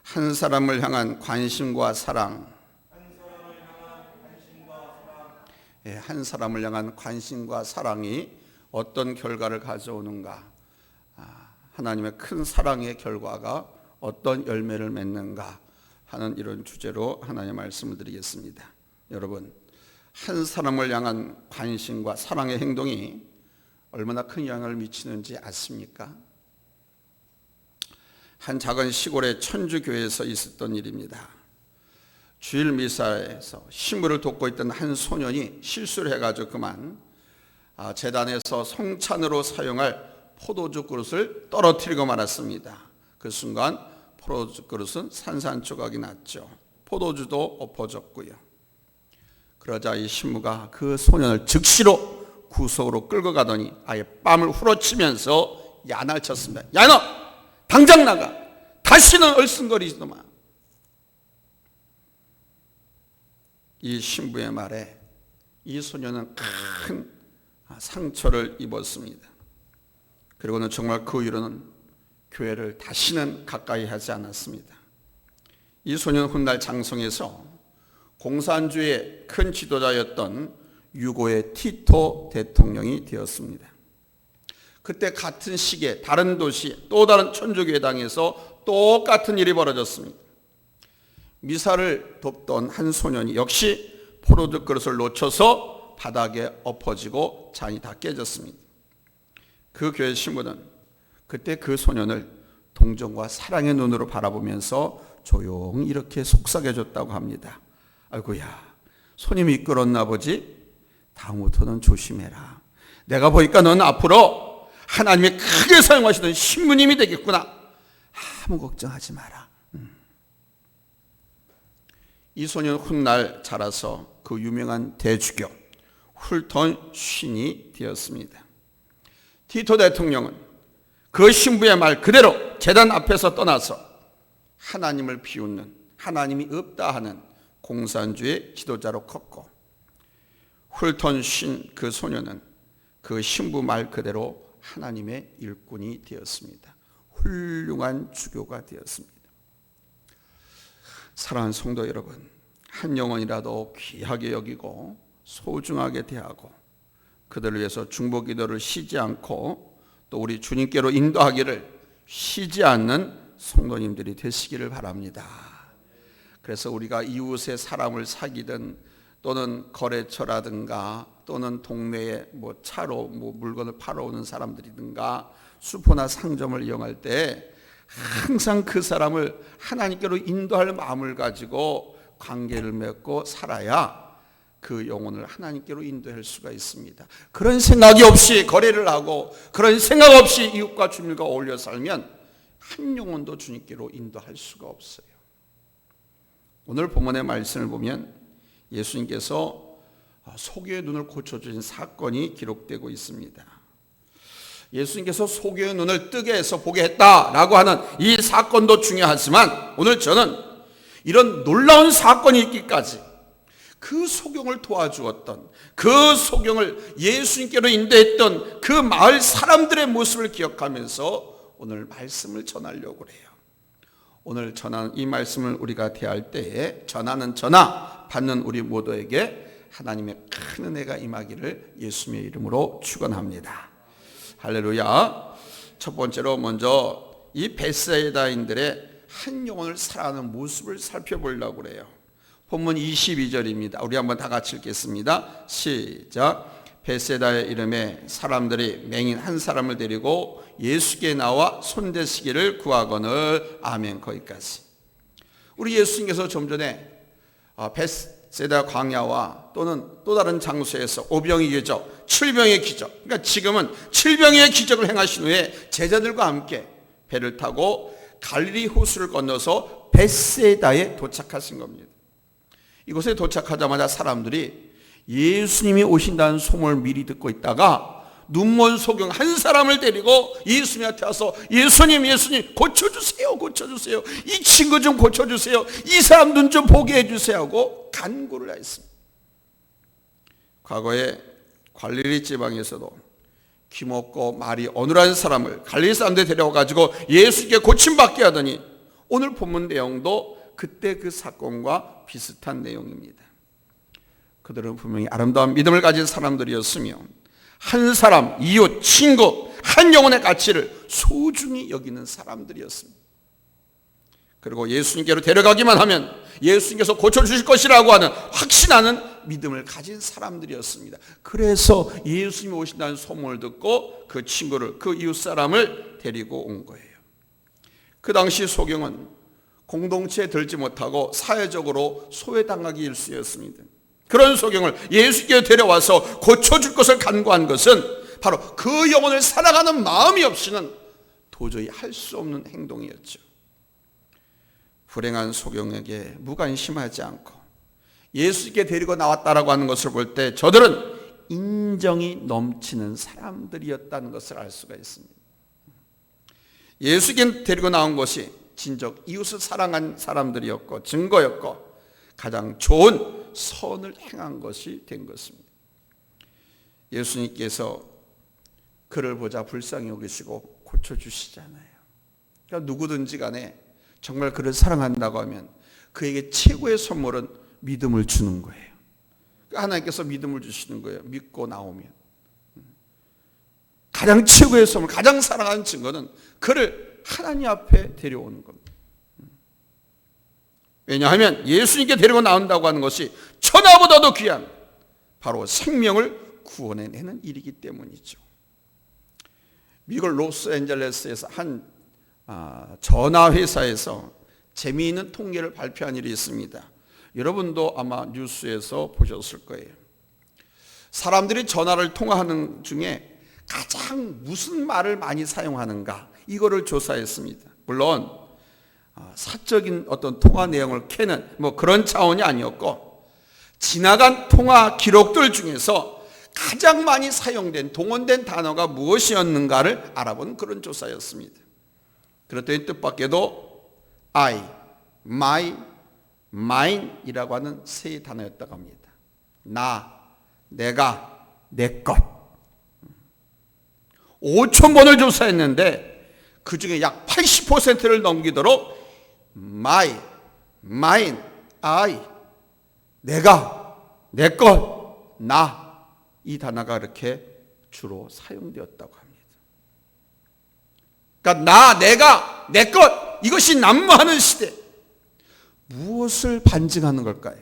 한 사람을 향한 관심과 사랑. 한 사람을 향한 관심과 사랑이 어떤 결과를 가져오는가, 하나님의 큰 사랑의 결과가 어떤 열매를 맺는가 하는 이런 주제로 하나님의 말씀을 드리겠습니다. 여러분, 한 사람을 향한 관심과 사랑의 행동이 얼마나 큰 영향을 미치는지 아십니까? 한 작은 시골의 천주교회에서 있었던 일입니다. 주일 미사에서 신부를 돕고 있던 한 소년이 실수를 해가지고 그만 제단에서 성찬으로 사용할 포도주 그릇을 떨어뜨리고 말았습니다. 그 순간 포도주 그릇은 산산조각이 났죠. 포도주도 엎어졌고요. 그러자 이 신부가 그 소년을 즉시로 구석으로 끌고 가더니 아예 뺨을 후러치면서 야날 쳤습니다. 야, 너 당장 나가! 다시는 얼씬거리지도 마! 이 신부의 말에 이 소년은 큰 상처를 입었습니다. 그리고는 정말 그 이후로는 교회를 다시는 가까이 하지 않았습니다. 이 소년은 훗날 장성에서 공산주의의 큰 지도자였던 유고의 티토 대통령이 되었습니다. 그때 같은 시기에 다른 도시 또 다른 천주교회당에서 똑같은 일이 벌어졌습니다. 미사를 돕던 한 소년이 역시 포도주 그릇을 놓쳐서 바닥에 엎어지고 잔이 다 깨졌습니다. 그 교회 신부는 그때 그 소년을 동정과 사랑의 눈으로 바라보면서 조용히 이렇게 속삭여줬다고 합니다. 아이고야, 손이 미끄럽나 보지? 다음부터는 조심해라. 내가 보니까 넌 앞으로 하나님이 크게 사용하시던 신부님이 되겠구나. 아무 걱정하지 마라. 이 소년 훗날 자라서 그 유명한 대주교 훌턴 쉰이 되었습니다. 티토 대통령은 그 신부의 말 그대로 제단 앞에서 떠나서 하나님을 비웃는, 하나님이 없다 하는 공산주의 지도자로 컸고, 훌턴 쉰 그 소년은 그 신부 말 그대로 하나님의 일꾼이 되었습니다. 훌륭한 주교가 되었습니다. 사랑하는 성도 여러분, 한 영혼이라도 귀하게 여기고 소중하게 대하고 그들을 위해서 중보기도를 쉬지 않고 또 우리 주님께로 인도하기를 쉬지 않는 성도님들이 되시기를 바랍니다. 그래서 우리가 이웃의 사람을 사귀든 또는 거래처라든가 또는 동네에 차로 물건을 팔아 오는 사람들이든가 슈퍼나 상점을 이용할 때 항상 그 사람을 하나님께로 인도할 마음을 가지고 관계를 맺고 살아야 그 영혼을 하나님께로 인도할 수가 있습니다. 그런 생각이 없이 거래를 하고 그런 생각 없이 이웃과 주님과 어울려 살면 한 영혼도 주님께로 인도할 수가 없어요. 오늘 본문의 말씀을 보면 예수님께서 소교의 눈을 고쳐주신 사건이 기록되고 있습니다. 예수님께서 소교의 눈을 뜨게 해서 보게 했다라고 하는 이 사건도 중요하지만 오늘 저는 이런 놀라운 사건이 있기까지 그 소경을 도와주었던, 그 소경을 예수님께로 인도했던 그 마을 사람들의 모습을 기억하면서 오늘 말씀을 전하려고 해요. 오늘 전하는 이 말씀을 우리가 대할 때에 전하는 전하, 받는 우리 모두에게 하나님의 큰 은혜가 임하기를 예수님의 이름으로 축원합니다. 할렐루야. 첫 번째로 먼저 이 벳사이다인들의 한 영혼을 사랑하는 모습을 살펴보려고 그래요. 본문 22절입니다. 우리 한번 다 같이 읽겠습니다. 시작. 벳사이다의 이름에 사람들이 맹인 한 사람을 데리고 예수께 나와 손대시기를 구하거늘. 아멘. 거기까지. 우리 예수님께서 좀 전에 벳사이다 광야와 또는 또 다른 장소에서 오병의 기적, 칠병의 기적, 그러니까 지금은 칠병의 기적을 행하신 후에 제자들과 함께 배를 타고 갈릴리 호수를 건너서 벳사이다에 도착하신 겁니다. 이곳에 도착하자마자 사람들이 예수님이 오신다는 소문을 미리 듣고 있다가 눈먼 소경 한 사람을 데리고 예수님한테 와서 예수님 고쳐주세요, 고쳐주세요. 이 친구 좀 고쳐주세요. 이 사람 눈 좀 보게 해주세요 하고 간구를 했습니다. 과거에 갈릴리 지방에서도 귀먹고 말이 어눌한 사람을 갈릴리 사람들이 데려와가지고 예수께 고침받게 하더니 오늘 본문 내용도 그때 그 사건과 비슷한 내용입니다. 그들은 분명히 아름다운 믿음을 가진 사람들이었으며 한 사람, 이웃, 친구, 한 영혼의 가치를 소중히 여기는 사람들이었습니다. 그리고 예수님께로 데려가기만 하면 예수님께서 고쳐주실 것이라고 하는 확신하는 믿음을 가진 사람들이었습니다. 그래서 예수님이 오신다는 소문을 듣고 그 친구를, 그 이웃 사람을 데리고 온 거예요. 그 당시 소경은 공동체에 들지 못하고 사회적으로 소외당하기 일쑤였습니다. 그런 소경을 예수께로 데려와서 고쳐줄 것을 간구한 것은 바로 그 영혼을 사랑하는 마음이 없이는 도저히 할 수 없는 행동이었죠. 불행한 소경에게 무관심하지 않고 예수께 데리고 나왔다라고 하는 것을 볼 때 저들은 인정이 넘치는 사람들이었다는 것을 알 수가 있습니다. 예수께 데리고 나온 것이 진정 이웃을 사랑한 사람들이었고 증거였고 가장 좋은 선을 행한 것이 된 것입니다. 예수님께서 그를 보자 불쌍히 여기시고 고쳐주시잖아요. 그러니까 누구든지 간에 정말 그를 사랑한다고 하면 그에게 최고의 선물은 믿음을 주는 거예요. 하나님께서 믿음을 주시는 거예요. 믿고 나오면. 가장 최고의 선물, 가장 사랑하는 증거는 그를 하나님 앞에 데려오는 겁니다. 왜냐하면 예수님께 데리고 나온다고 하는 것이 천하보다도 귀한 바로 생명을 구원해내는 일이기 때문이죠. 미국 로스앤젤레스에서 한 전화회사에서 재미있는 통계를 발표한 일이 있습니다. 여러분도 아마 뉴스에서 보셨을 거예요. 사람들이 전화를 통화하는 중에 가장 무슨 말을 많이 사용하는가 이거를 조사했습니다. 물론 사적인 어떤 통화 내용을 캐는 그런 차원이 아니었고 지나간 통화 기록들 중에서 가장 많이 사용된 동원된 단어가 무엇이었는가를 알아본 그런 조사였습니다. 그랬더니 뜻밖에도 I, my, mine 이라고 하는 세 단어였다고 합니다. 나, 내가, 내 것. 5,000번을 조사했는데 그 중에 약 80%를 넘기도록 my, mine, I, 내가, 내 것, 나 이 단어가 이렇게 주로 사용되었다고 합니다. 그러니까 나, 내가, 내 것 이것이 난무하는 시대. 무엇을 반증하는 걸까요?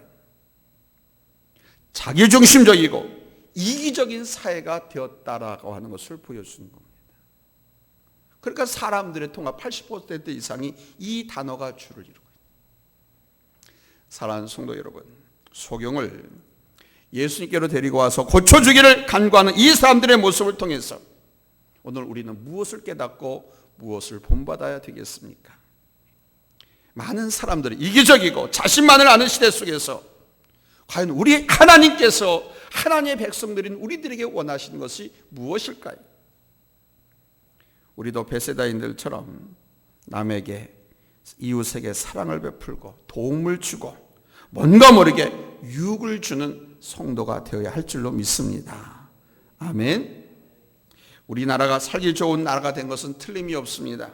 자기중심적이고 이기적인 사회가 되었다라고 하는 것을 보여주는 겁니다. 그러니까 사람들의 통합 80% 이상이 이 단어가 주를 이루고 있습니다. 사랑하는 성도 여러분, 소경을 예수님께로 데리고 와서 고쳐주기를 간구하는 이 사람들의 모습을 통해서 오늘 우리는 무엇을 깨닫고 무엇을 본받아야 되겠습니까? 많은 사람들이 이기적이고 자신만을 아는 시대 속에서 과연 우리 하나님께서 하나님의 백성들인 우리들에게 원하시는 것이 무엇일까요? 우리도 베세다인들처럼 남에게 이웃에게 사랑을 베풀고 도움을 주고 뭔가 모르게 유익을 주는 성도가 되어야 할 줄로 믿습니다. 아멘. 우리나라가 살기 좋은 나라가 된 것은 틀림이 없습니다.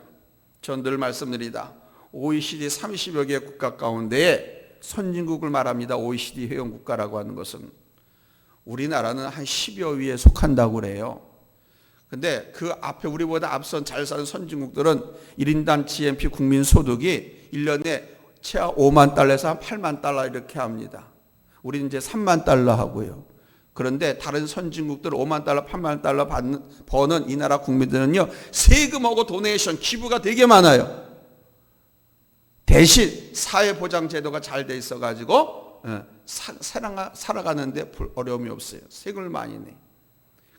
전 늘 말씀드리다 OECD 30여 개 국가 가운데 선진국을 말합니다. OECD 회원국가라고 하는 것은 우리나라는 한 10여 위에 속한다고 그래요. 근데 그 앞에 우리보다 앞선 잘 사는 선진국들은 1인당 GNP 국민소득이 1년에 최하 5만 달러에서 한 8만 달러 이렇게 합니다. 우리는 이제 3만 달러 하고요. 그런데 다른 선진국들 5만 달러, 8만 달러 버는 이 나라 국민들은요, 세금하고 도네이션, 기부가 되게 많아요. 대신 사회보장제도가 잘 돼 있어가지고 살아가는데 어려움이 없어요. 세금을 많이 내.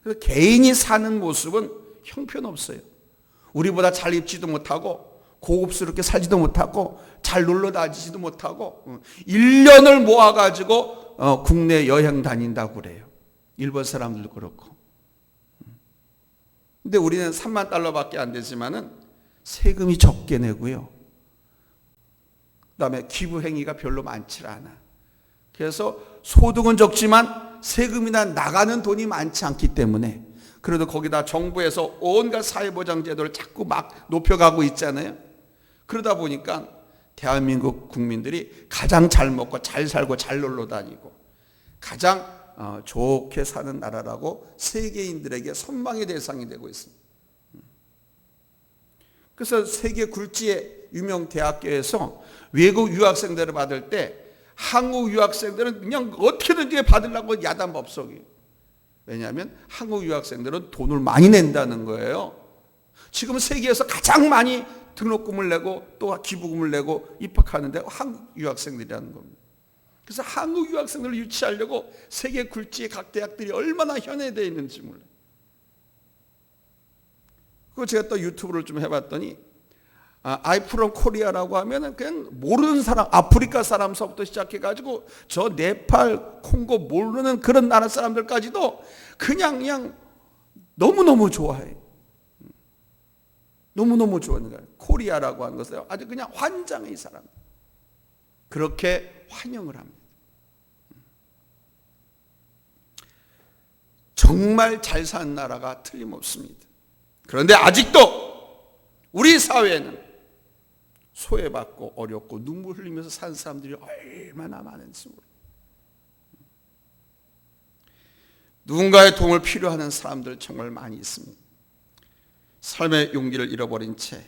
그래서 개인이 사는 모습은 형편없어요. 우리보다 잘 입지도 못하고 고급스럽게 살지도 못하고 잘 놀러 다니지도 못하고 1년을 모아가지고 국내 여행 다닌다고 그래요. 일본 사람들도 그렇고. 근데 우리는 3만 달러밖에 안 되지만은 세금이 적게 내고요. 그 다음에 기부 행위가 별로 많지 않아. 그래서 소득은 적지만 세금이나 나가는 돈이 많지 않기 때문에 그래도 거기다 정부에서 온갖 사회보장제도를 자꾸 막 높여가고 있잖아요. 그러다 보니까 대한민국 국민들이 가장 잘 먹고 잘 살고 잘 놀러 다니고 가장 좋게 사는 나라라고 세계인들에게 선망의 대상이 되고 있습니다. 그래서 세계 굴지의 유명 대학교에서 외국 유학생들을 받을 때 한국 유학생들은 그냥 어떻게든지 받으려고 야단법석이에요. 왜냐하면 한국 유학생들은 돈을 많이 낸다는 거예요. 지금 세계에서 가장 많이 등록금을 내고 또 기부금을 내고 입학하는데 한국 유학생들이라는 겁니다. 그래서 한국 유학생들을 유치하려고 세계 굴지의 각 대학들이 얼마나 현해되어 있는지 몰라요. 그리고 제가 또 유튜브를 좀 해봤더니 I from Korea라고 하면은 그냥 모르는 사람, 아프리카 사람서부터 시작해가지고 저 네팔, 콩고 모르는 그런 나라 사람들까지도 그냥 너무너무 좋아해요. 너무너무 좋아하는 거예요. 코리아라고 하는 것은 아주 그냥 환장의 사람. 그렇게 환영을 합니다. 정말 잘 사는 나라가 틀림없습니다. 그런데 아직도 우리 사회는 소외받고 어렵고 눈물 흘리면서 사는 사람들이 얼마나 많은지 모릅니다. 누군가의 도움을 필요하는 사람들 정말 많이 있습니다. 삶의 용기를 잃어버린 채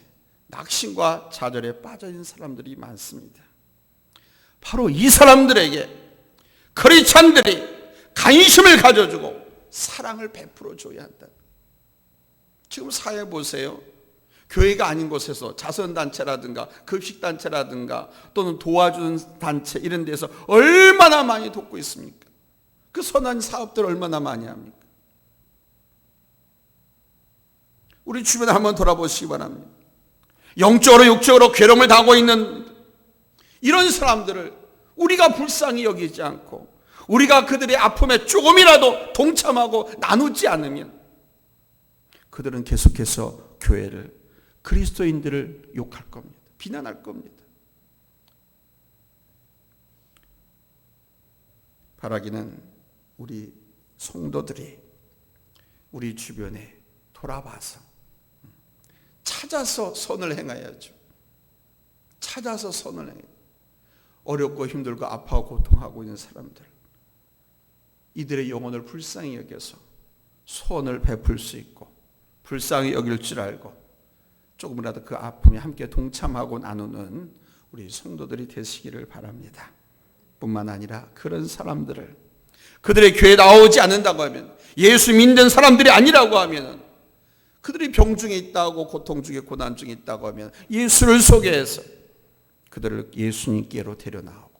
낙심과 좌절에 빠져있는 사람들이 많습니다. 바로 이 사람들에게 크리스찬들이 관심을 가져주고 사랑을 베풀어 줘야 한다. 지금 사회 보세요. 교회가 아닌 곳에서 자선단체라든가 급식단체라든가 또는 도와주는 단체 이런 데서 얼마나 많이 돕고 있습니까? 그 선한 사업들 얼마나 많이 합니까? 우리 주변에 한번 돌아보시기 바랍니다. 영적으로 육적으로 괴로움을 당하고 있는 이런 사람들을 우리가 불쌍히 여기지 않고 우리가 그들의 아픔에 조금이라도 동참하고 나누지 않으면 그들은 계속해서 교회를 그리스도인들을 욕할 겁니다. 비난할 겁니다. 바라기는 우리 성도들이 우리 주변에 돌아봐서 찾아서 선을 행해야죠. 찾아서 선을 행해요. 어렵고 힘들고 아파하고 고통하고 있는 사람들, 이들의 영혼을 불쌍히 여겨서 소원을 베풀 수 있고 불쌍히 여길 줄 알고 조금이라도 그 아픔에 함께 동참하고 나누는 우리 성도들이 되시기를 바랍니다. 뿐만 아니라 그런 사람들을 그들의 교회에 나오지 않는다고 하면, 예수 믿는 사람들이 아니라고 하면, 그들이 병 중에 있다고, 고통 중에 고난 중에 있다고 하면 예수를 소개해서 그들을 예수님께로 데려나오고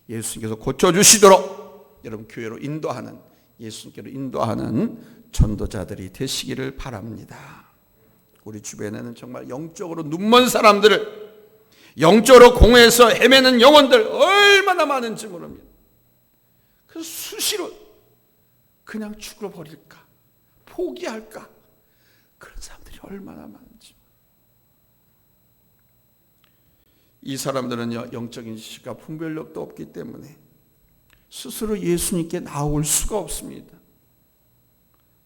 예수님께서 고쳐주시도록 여러분 교회로 인도하는, 예수님께로 인도하는 전도자들이 되시기를 바랍니다. 우리 주변에는 정말 영적으로 눈먼 사람들을, 영적으로 공회에서 헤매는 영혼들 얼마나 많은지 모릅니다. 그래서 수시로 그냥 죽어버릴까, 포기할까, 그런 사람들이 얼마나 많은지. 이 사람들은요, 영적인 지식과 분별력도 없기 때문에 스스로 예수님께 나올 수가 없습니다.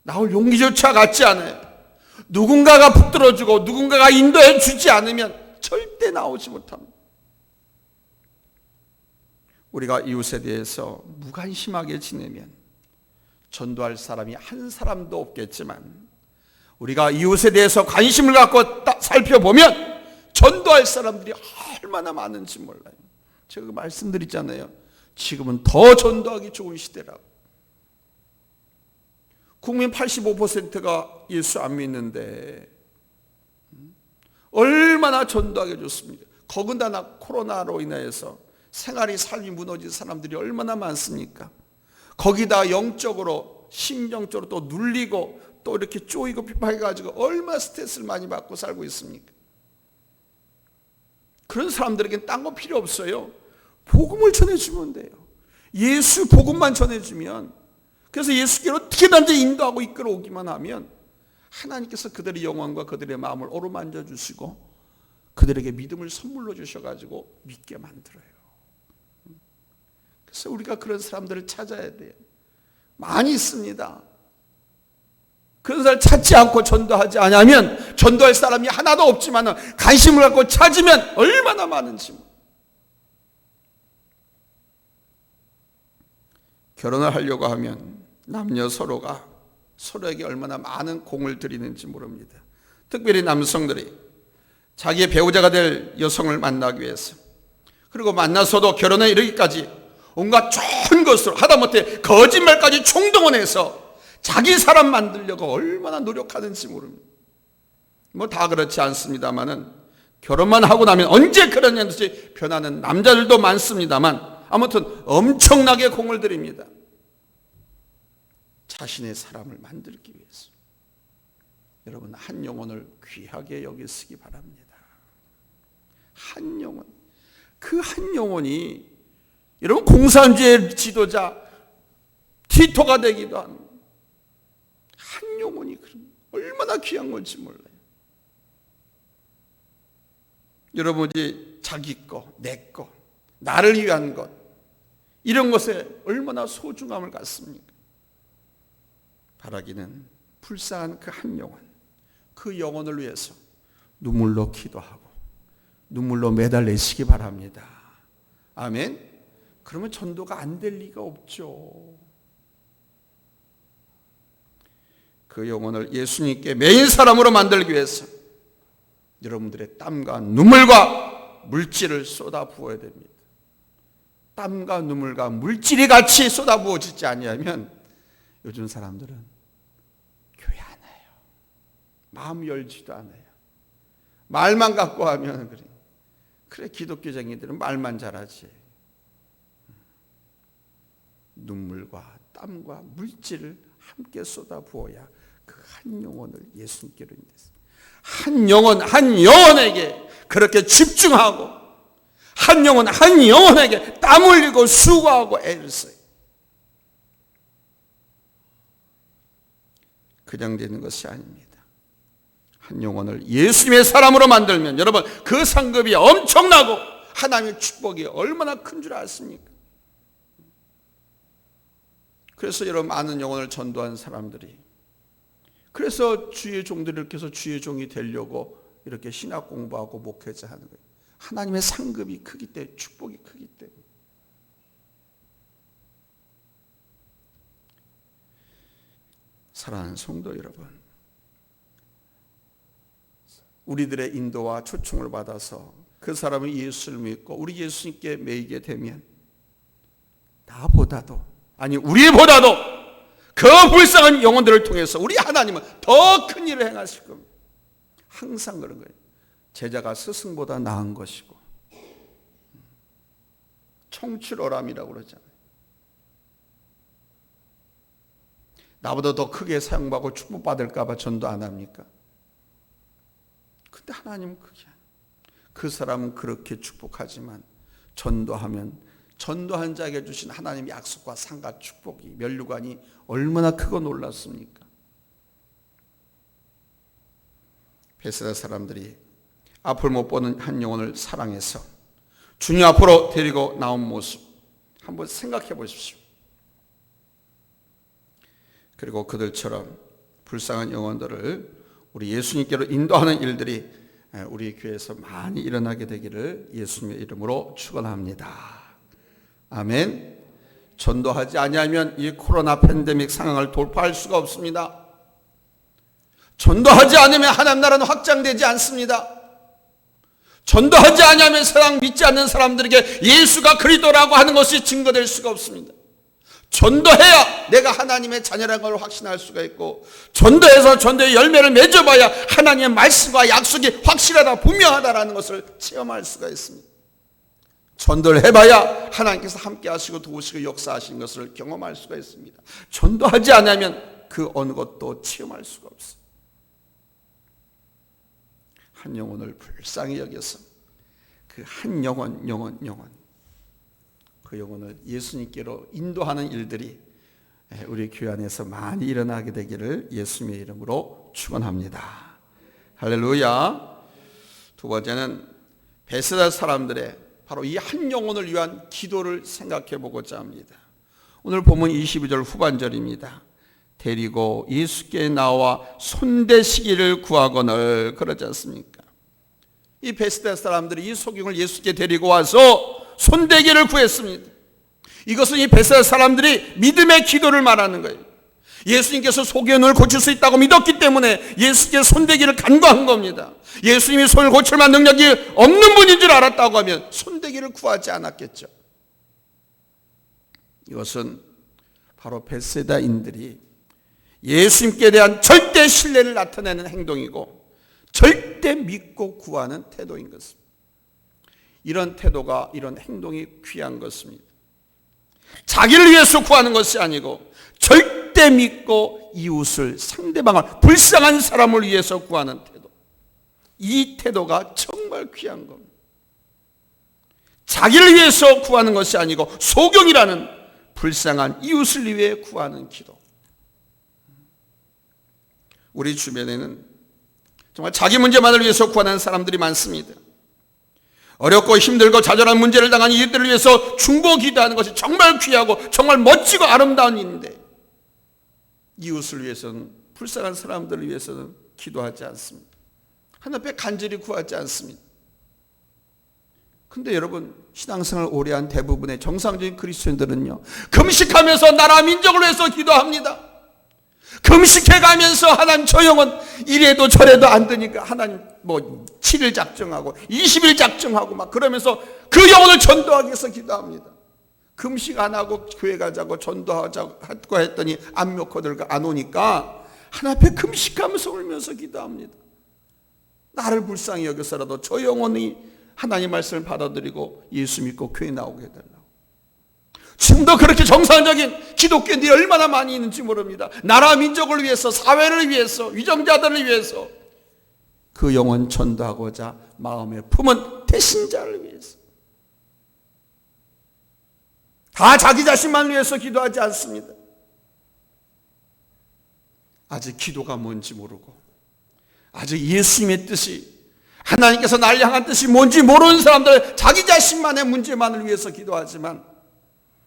나올 용기조차 갖지 않아요. 누군가가 붙들어주고 누군가가 인도해 주지 않으면 절대 나오지 못합니다. 우리가 이웃에 대해서 무관심하게 지내면 전도할 사람이 한 사람도 없겠지만, 우리가 이웃에 대해서 관심을 갖고 살펴보면 전도할 사람들이 얼마나 많은지 몰라요. 제가 말씀드렸잖아요. 지금은 더 전도하기 좋은 시대라고. 국민 85%가 예수 안 믿는데 얼마나 전도하기 좋습니까? 더군다나 코로나로 인해서 생활이, 삶이 무너진 사람들이 얼마나 많습니까? 거기다 영적으로, 심정적으로 또 눌리고 또 이렇게 쪼이고 핍박해가지고 얼마나 스트레스를 많이 받고 살고 있습니까? 그런 사람들에게는 딴 거 필요 없어요. 복음을 전해주면 돼요. 예수 복음만 전해주면, 그래서 예수께로 어떻게든지 인도하고 이끌어오기만 하면 하나님께서 그들의 영혼과 그들의 마음을 어루만져 주시고 그들에게 믿음을 선물로 주셔가지고 믿게 만들어요. 그래서 우리가 그런 사람들을 찾아야 돼요. 많이 있습니다. 그런 사람을 찾지 않고 전도하지 않으면, 전도할 사람이 하나도 없지만 관심을 갖고 찾으면 얼마나 많은지. 결혼을 하려고 하면 남녀 서로가 서로에게 얼마나 많은 공을 들이는지 모릅니다. 특별히 남성들이 자기의 배우자가 될 여성을 만나기 위해서, 그리고 만나서도 결혼에 이르기까지 온갖 좋은 것으로 하다못해 거짓말까지 총동원해서 자기 사람 만들려고 얼마나 노력하는지 모릅니다. 뭐 다 그렇지 않습니다만은 결혼만 하고 나면 언제 그러냐듯이 변하는 남자들도 많습니다만 아무튼 엄청나게 공을 들입니다. 자신의 사람을 만들기 위해서. 여러분, 한 영혼을 귀하게 여기시기 바랍니다. 한 영혼, 그 한 영혼이 여러분 공산주의 지도자 티토가 되기도 하는 한 영혼이 얼마나 귀한 건지 몰라요. 여러분이 자기 거, 내 거, 나를 위한 것, 이런 것에 얼마나 소중함을 갖습니까? 바라기는 불쌍한 그 한 영혼, 그 영혼을 위해서 눈물로 기도하고 눈물로 매달리시기 바랍니다. 아멘. 그러면 전도가 안 될 리가 없죠. 그 영혼을 예수님께 메인 사람으로 만들기 위해서 여러분들의 땀과 눈물과 물질을 쏟아 부어야 됩니다. 땀과 눈물과 물질이 같이 쏟아 부어지지 아니하면 요즘 사람들은 교회 안 와요. 마음 열지도 않아요. 말만 갖고 하면 그래 기독교쟁이들은 말만 잘하지. 눈물과 땀과 물질을 함께 쏟아 부어야 그 한 영혼을 예수님께로 인도했습니다. 한 영혼 한 영혼에게 그렇게 집중하고 한 영혼 한 영혼에게 땀 흘리고 수고하고 애를 써요. 그냥 되는 것이 아닙니다. 한 영혼을 예수님의 사람으로 만들면 여러분 그 상급이 엄청나고 하나님의 축복이 얼마나 큰 줄 아십니까? 그래서 여러분 많은 영혼을 전도한 사람들이, 그래서 주의 종들이 이렇게 해서 주의 종이 되려고 이렇게 신학 공부하고 목회자 하는 거예요. 하나님의 상급이 크기 때문에, 축복이 크기 때문에. 사랑하는 성도 여러분, 우리들의 인도와 초청을 받아서 그 사람이 예수를 믿고 우리 예수님께 매이게 되면 나보다도, 아니 우리보다도 그 불쌍한 영혼들을 통해서 우리 하나님은 더 큰 일을 행하실 겁니다. 항상 그런 거예요. 제자가 스승보다 나은 것이고 청출어람이라고 그러잖아요. 나보다 더 크게 사용받고 축복받을까 봐 전도 안 합니까? 근데 하나님은 그게 아니에요. 그 사람은 그렇게 축복하지만 전도하면 전도한 자에게 주신 하나님의 약속과 상과 축복이, 면류관이 얼마나 크고 놀랐습니까? 베세다 사람들이 앞을 못 보는 한 영혼을 사랑해서 주님 앞으로 데리고 나온 모습 한번 생각해 보십시오. 그리고 그들처럼 불쌍한 영혼들을 우리 예수님께로 인도하는 일들이 우리 교회에서 많이 일어나게 되기를 예수님의 이름으로 축원합니다. 아멘. 전도하지 아니하면 이 코로나 팬데믹 상황을 돌파할 수가 없습니다. 전도하지 않으면 하나님 나라는 확장되지 않습니다. 전도하지 아니하면 세상 믿지 않는 사람들에게 예수가 그리스도라고 하는 것이 증거될 수가 없습니다. 전도해야 내가 하나님의 자녀라는 걸 확신할 수가 있고, 전도해서 전도의 열매를 맺어봐야 하나님의 말씀과 약속이 확실하다, 분명하다라는 것을 체험할 수가 있습니다. 전도를 해봐야 하나님께서 함께 하시고 도우시고 역사하시는 것을 경험할 수가 있습니다. 전도하지 않으면 그 어느 것도 체험할 수가 없어요. 한 영혼을 불쌍히 여겨서 그 한 영혼 그 영혼을 예수님께로 인도하는 일들이 우리 교회 안에서 많이 일어나게 되기를 예수님의 이름으로 축원합니다. 할렐루야. 두 번째는 베세다 사람들의 바로 이 한 영혼을 위한 기도를 생각해 보고자 합니다. 오늘 본문 22절 후반절입니다. 데리고 예수께 나와 손대시기를 구하거늘, 그러지 않습니까? 이 베세다 사람들이 이 소경을 예수께 데리고 와서 손대기를 구했습니다. 이것은 이 베세다 사람들이 믿음의 기도를 말하는 거예요. 예수님께서 속의 눈을 고칠 수 있다고 믿었기 때문에 예수님께 손대기를 간구한 겁니다. 예수님이 손을 고칠 만한 능력이 없는 분인 줄 알았다고 하면 손대기를 구하지 않았겠죠. 이것은 바로 베세다인들이 예수님께 대한 절대 신뢰를 나타내는 행동이고 절대 믿고 구하는 태도인 것입니다. 이런 태도가, 이런 행동이 귀한 것입니다. 자기를 위해서 구하는 것이 아니고 절대 믿고 이웃을, 상대방을, 불쌍한 사람을 위해서 구하는 태도. 이 태도가 정말 귀한 겁니다. 자기를 위해서 구하는 것이 아니고 소경이라는 불쌍한 이웃을 위해 구하는 기도. 우리 주변에는 정말 자기 문제만을 위해서 구하는 사람들이 많습니다. 어렵고 힘들고 자잘한 문제를 당한 이웃들을 위해서 중보 기도하는 것이 정말 귀하고 정말 멋지고 아름다운 일인데 이웃을 위해서는, 불쌍한 사람들을 위해서는 기도하지 않습니다. 하나님 앞에 간절히 구하지 않습니다. 근데 여러분, 신앙생활 오래 한 대부분의 정상적인 그리스도인들은요, 금식하면서 나라 민족을 위해서 기도합니다. 금식해가면서 하나님 저 영혼 이래도 저래도 안 되니까 하나님 7일 작정하고 20일 작정하고 막 그러면서 그 영혼을 전도하기 위해서 기도합니다. 금식 안 하고 교회 가자고 전도하자고 했더니 안목호들가 안 오니까 하나님 앞에 금식하면서 울면서 기도합니다. 나를 불쌍히 여겨서라도 저 영혼이 하나님 말씀을 받아들이고 예수 믿고 교회 나오게 해달라고. 지금도 그렇게 정상적인 기독교인들이 얼마나 많이 있는지 모릅니다. 나라 민족을 위해서, 사회를 위해서, 위정자들을 위해서 그 영혼 전도하고자 마음에 품은 대신자를 위해서. 다 자기 자신만 위해서 기도하지 않습니다. 아직 기도가 뭔지 모르고 아직 예수님의 뜻이, 하나님께서 나를 향한 뜻이 뭔지 모르는 사람들, 자기 자신만의 문제만을 위해서 기도하지만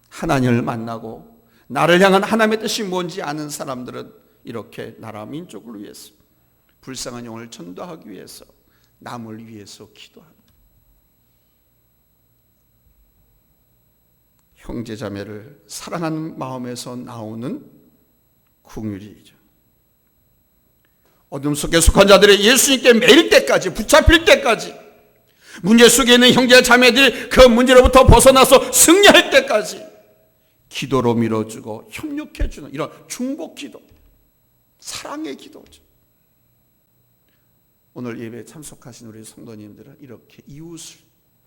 하나님을 만나고 나를 향한 하나님의 뜻이 뭔지 아는 사람들은 이렇게 나라 민족을 위해서, 불쌍한 영혼을 전도하기 위해서, 남을 위해서 기도합니다. 형제자매를 사랑하는 마음에서 나오는 긍휼이죠. 어둠 속에 속한 자들이 예수님께 매일 때까지, 붙잡힐 때까지, 문제 속에 있는 형제 자매들이 그 문제로부터 벗어나서 승리할 때까지 기도로 밀어주고 협력해주는 이런 중복 기도, 사랑의 기도죠. 오늘 예배에 참석하신 우리 성도님들은 이렇게 이웃을,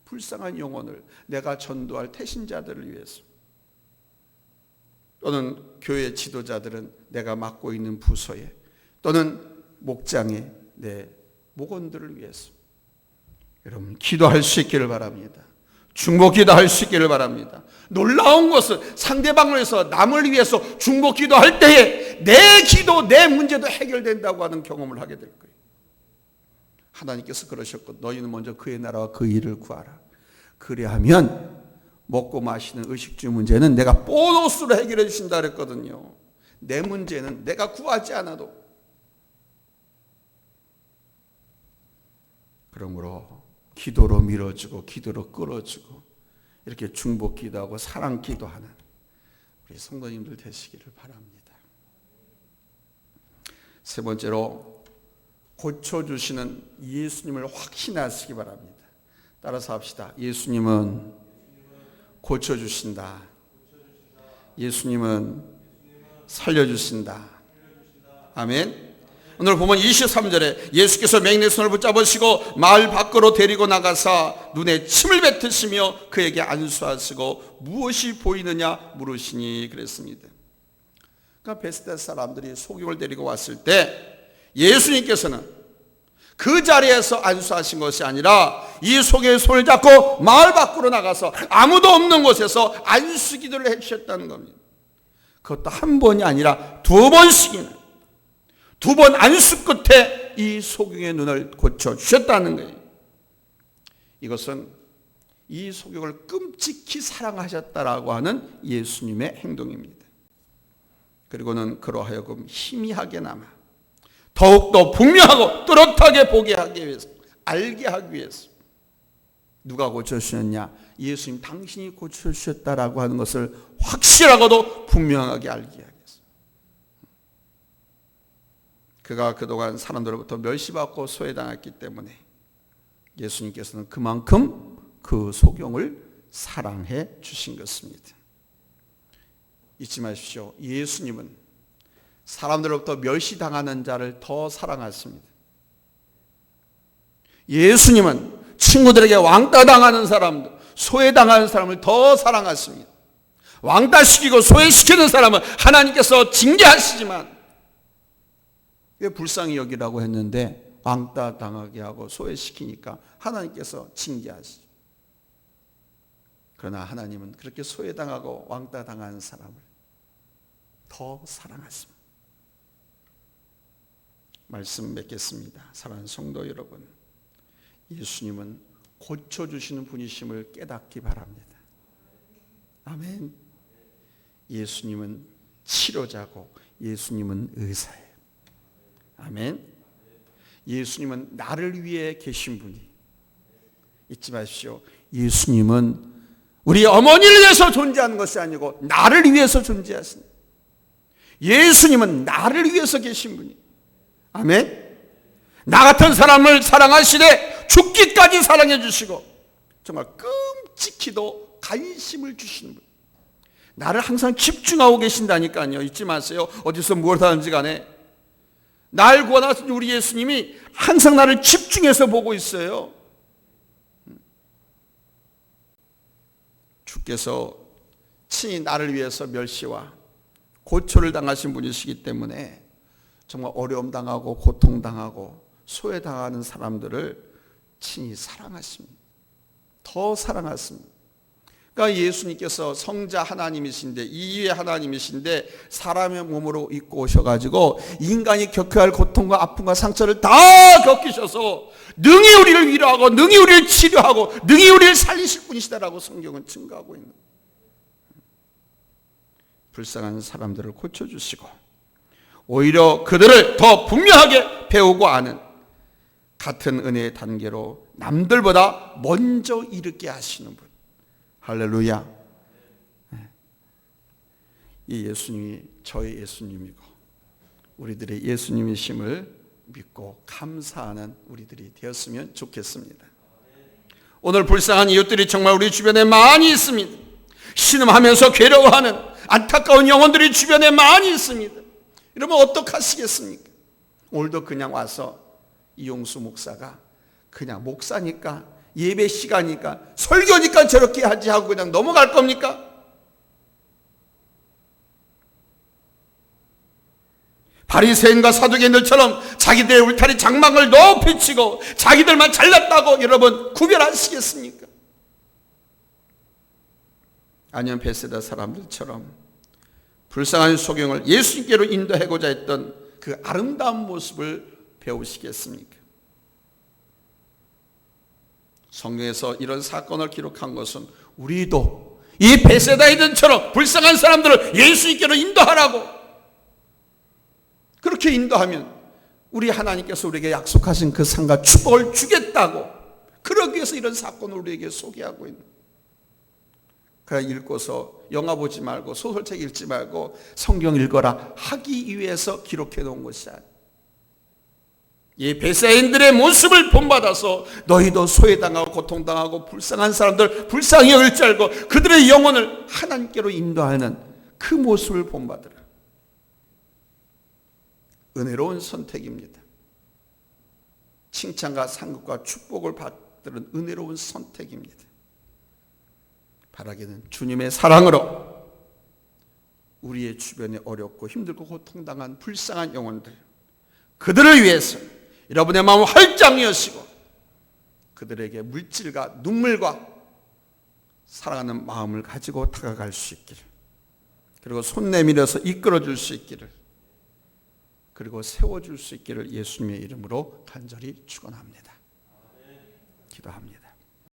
불쌍한 영혼을 내가 전도할 태신자들을 위해서, 또는 교회 지도자들은 내가 맡고 있는 부서에, 또는 목장에 내 목원들을 위해서 여러분 기도할 수 있기를 바랍니다. 중복 기도할 수 있기를 바랍니다. 놀라운 것은 상대방을 위해서, 남을 위해서 중복 기도할 때에 내 기도, 내 문제도 해결된다고 하는 경험을 하게 될 거예요. 하나님께서 그러셨고 너희는 먼저 그의 나라와 그 일을 구하라. 그래야면 먹고 마시는 의식주 문제는 내가 보너스로 해결해 주신다 그랬거든요. 내 문제는 내가 구하지 않아도. 그러므로 기도로 밀어주고 기도로 끌어주고 이렇게 중복 기도하고 사랑 기도하는 우리 성도님들 되시기를 바랍니다. 세 번째로 고쳐주시는 예수님을 확신하시기 바랍니다. 따라서 합시다. 예수님은 고쳐주신다. 예수님은 살려주신다. 아멘. 오늘 보면 23절에 예수께서 맹인의 손을 붙잡으시고 마을 밖으로 데리고 나가사 눈에 침을 뱉으시며 그에게 안수하시고 무엇이 보이느냐 물으시니 그랬습니다. 그러니까 베스다 사람들이 소경을 데리고 왔을 때 예수님께서는 그 자리에서 안수하신 것이 아니라 이 소경의 손을 잡고 마을 밖으로 나가서 아무도 없는 곳에서 안수 기도를 해주셨다는 겁니다. 그것도 한 번이 아니라 두 번씩이나, 두 번 안수 끝에 이 소경의 눈을 고쳐주셨다는 거예요. 이것은 이 소경을 끔찍히 사랑하셨다라고 하는 예수님의 행동입니다. 그리고는 그로 하여금 희미하게나마 더욱더 분명하고 뚜렷하게 보게 하기 위해서, 알게 하기 위해서 누가 고쳐주셨냐? 예수님 당신이 고쳐주셨다라고 하는 것을 확실하고도 분명하게 알게 하겠습니다. 그가 그동안 사람들로부터 멸시받고 소외당했기 때문에 예수님께서는 그만큼 그 소경을 사랑해 주신 것입니다. 잊지 마십시오. 예수님은 사람들로부터 멸시당하는 자를 더 사랑하십니다. 예수님은 친구들에게 왕따 당하는 사람들, 소외당하는 사람을 더 사랑하십니다. 왕따시키고 소외시키는 사람은 하나님께서 징계하시지만 왜 불쌍히 여기라고 했는데 왕따 당하게 하고 소외시키니까 하나님께서 징계하시죠. 그러나 하나님은 그렇게 소외당하고 왕따 당하는 사람을 더 사랑하십니다. 말씀 맺겠습니다. 사랑하는 성도 여러분, 예수님은 고쳐주시는 분이심을 깨닫기 바랍니다. 아멘. 예수님은 치료자고 예수님은 의사예요. 아멘. 예수님은 나를 위해 계신 분이, 잊지 마십시오. 예수님은 우리 어머니를 위해서 존재하는 것이 아니고 나를 위해서 존재하십니다. 예수님은 나를 위해서 계신 분이, 아멘. 나 같은 사람을 사랑하시되 죽기까지 사랑해 주시고 정말 끔찍히도 관심을 주시는 분, 나를 항상 집중하고 계신다니까요. 잊지 마세요. 어디서 무엇을 하는지 간에 날 구원하신 우리 예수님이 항상 나를 집중해서 보고 있어요. 주께서 친히 나를 위해서 멸시와 고초를 당하신 분이시기 때문에 정말 어려움 당하고 고통 당하고 소외당하는 사람들을 친히 사랑하십니다. 더 사랑하십니다. 그러니까 예수님께서 성자 하나님이신데, 이위의 하나님이신데 사람의 몸으로 입고 오셔가지고 인간이 겪어야 할 고통과 아픔과 상처를 다 겪으셔서 능히 우리를 위로하고 능히 우리를 치료하고 능히 우리를 살리실 분이시다라고 성경은 증거하고 있는 거예요. 불쌍한 사람들을 고쳐주시고 오히려 그들을 더 분명하게 배우고 아는 같은 은혜의 단계로 남들보다 먼저 이르게 하시는 분. 할렐루야. 이 예수님이 저의 예수님이고 우리들의 예수님이심을 믿고 감사하는 우리들이 되었으면 좋겠습니다. 오늘 불쌍한 이웃들이 정말 우리 주변에 많이 있습니다. 신음하면서 괴로워하는 안타까운 영혼들이 주변에 많이 있습니다. 이러면 어떡하시겠습니까? 오늘도 그냥 와서 이용수 목사가 그냥 목사니까 예배 시간이니까 설교니까 저렇게 하지 하고 그냥 넘어갈 겁니까? 바리새인과 사두개인들처럼 자기들의 울타리 장막을 높이 치고 자기들만 잘났다고 여러분 구별하시겠습니까? 아니면 베세다 사람들처럼 불쌍한 소경을 예수님께로 인도하고자 했던 그 아름다운 모습을 배우시겠습니까? 성경에서 이런 사건을 기록한 것은 우리도 이 베세다이들처럼 불쌍한 사람들을 예수님께로 인도하라고, 그렇게 인도하면 우리 하나님께서 우리에게 약속하신 그 상과 축복을 주겠다고, 그러기 위해서 이런 사건을 우리에게 소개하고 있는. 그냥 읽고서 영화 보지 말고 소설책 읽지 말고 성경 읽어라 하기 위해서 기록해 놓은 것이 아니에요. 이 베세인들의 모습을 본받아서 너희도 소외당하고 고통당하고 불쌍한 사람들 불쌍히 여길 줄 알고 그들의 영혼을 하나님께로 인도하는 그 모습을 본받으라. 은혜로운 선택입니다. 칭찬과 상급과 축복을 받들은 은혜로운 선택입니다. 바라기는 주님의 사랑으로 우리의 주변에 어렵고 힘들고 고통당한 불쌍한 영혼들, 그들을 위해서 여러분의 마음을 활짝 여시고 그들에게 물질과 눈물과 사랑하는 마음을 가지고 다가갈 수 있기를, 그리고 손 내밀어서 이끌어줄 수 있기를, 그리고 세워줄 수 있기를 예수님의 이름으로 간절히 축원합니다. 기도합니다.